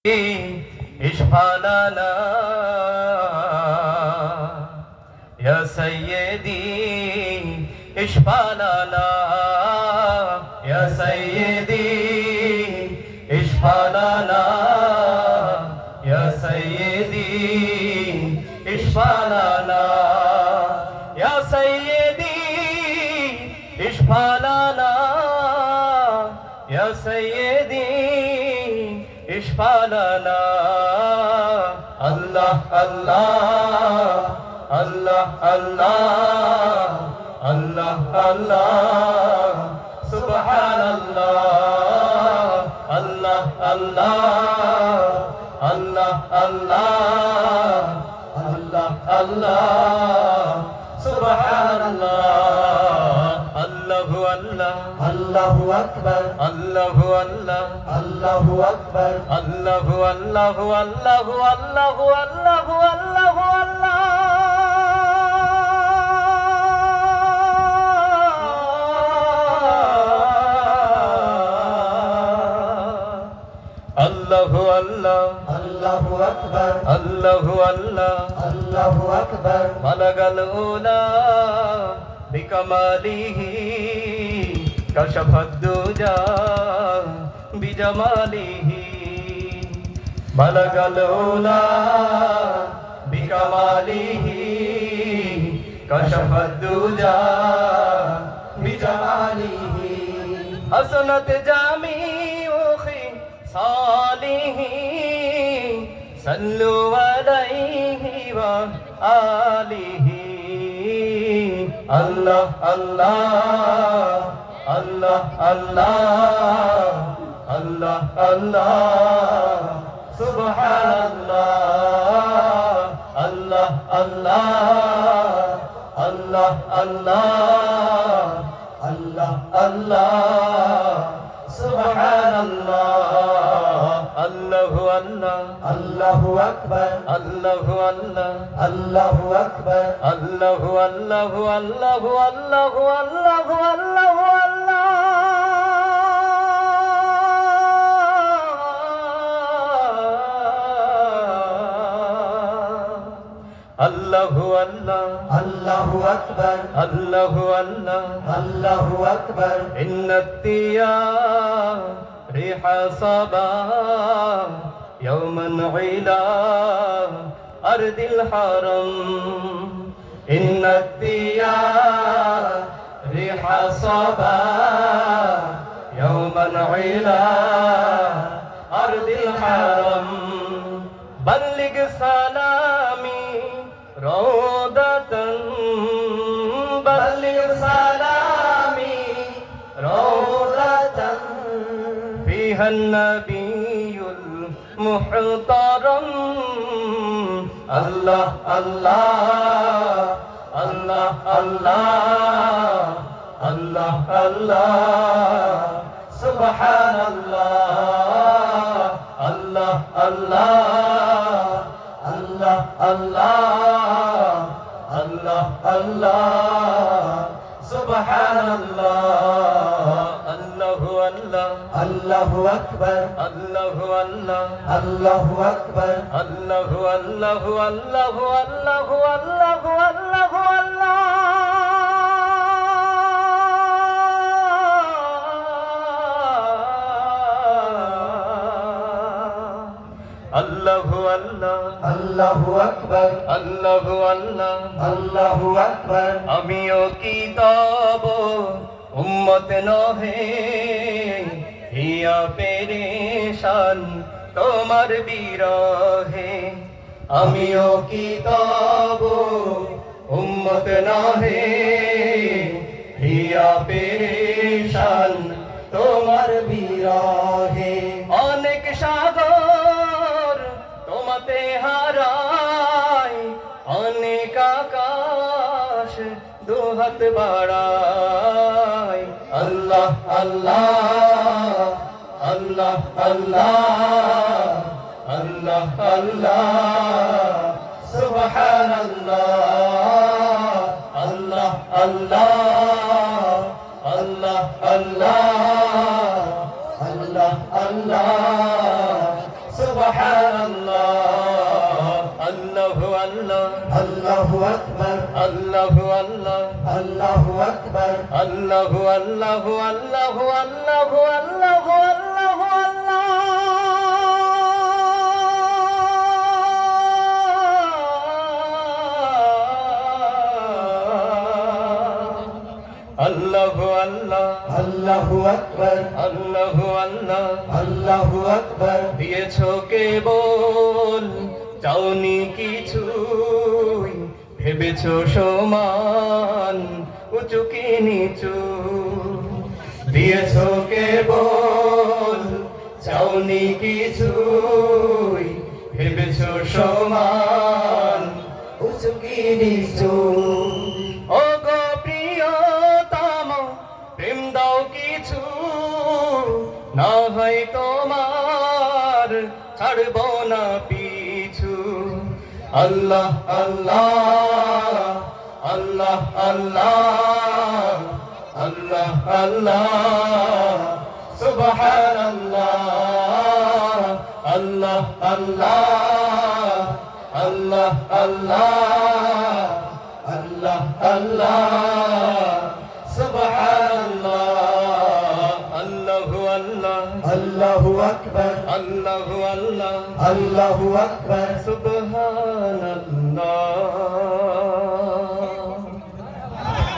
اشفع لنا يا سيدي اشفع لنا يا سيدي اشفع لنا يا سيدي اشفع لنا يا سيدي اشفع لنا يا سيدي اشفع لنا الله الله الله الله الله الله سبحان الله الله الله الله الله الله الله سبحان الله الله الله الله أكبر الله الله الله أكبر الله الله الله الله الله الله الله الله الله أكبر الله الله الله أكبر بلغ الأولى بكماله كشف الدجى بجماله بلغ الأولى بكماله كشف الدجى بجماله حسنت جميع خصاله صلوا عليه وآله الله الله الله الله الله الله سبحان الله الله الله الله الله الله الله سبحان الله الله الله الله أكبر الله الله الله أكبر الله الله الله الله الله الله الله الله الله أكبر الله الله الله أكبر إن الطيار ريح صبا يوما علا أرض الحرم إن الطيار ريح صبا يوما علا أرض الحرم بلغ سلامي روضة بلغ سلامي روضة فيها النبي المحترم الله الله الله الله الله الله سبحان الله الله الله الله الله الله الله سبحان الله الله الله الله أكبر الله الله الله أكبر الله الله الله الله الله الله الله الله الله أكبر الله الله الله أكبر আমিও কি তব উম্মত নহে হিয়া পেরেশান তোমার বিরহে আমিও কি তব উম্মত নহে হিয়া পেরেশান তোমার বিরহে অনেক সাগর তোমাতে হারায় অনেক আকাশ দুহাত বাড়ায় আল্লাহ আল্লাহ আল্লাহ আল্লাহ আল্লাহ আল্লাহ সুবহানাল্লাহ আল্লাহ আল্লাহ আল্লাহ আল্লাহ আল্লাহ আল্লাহ সুবহানাল্লাহ আল্লাহু আল্লাহ আল্লাহু আকবার আল্লাহু আল্লাহ আল্লাহু আকবার আল্লাহু আল্লাহু আল্লাহু আল্লাহু আল্লাহু আল্লাহু আল্লাহু আল্লাহ আল্লাহু আকবার আল্লাহু আল্লাহ আল্লাহু আকবার দিয়েছো কেবল চাওনি কিছু ভেবেছো সমান উঁচু কি নিচু দিয়েছো কেবল চাওনি কিছু ভেবেছো সমান উঁচু কি নিচু ও গো প্রিয়তম প্রেম দাও কিছু না হয় তোমার ছাড়ব না পিছু আল্লাহ আল্লাহ আল্লাহ আল্লাহ আল্লাহ আল্লাহ সুবহানাল্লাহ আল্লাহ আল্লাহ আল্লাহ আল্লাহ আল্লাহ আল্লাহ সুবহানাল্লাহ আল্লাহু আল্লাহ আল্লাহু আকবার আল্লাহু আল্লাহ আল্লাহু আকবার সুবহানাল্লাহ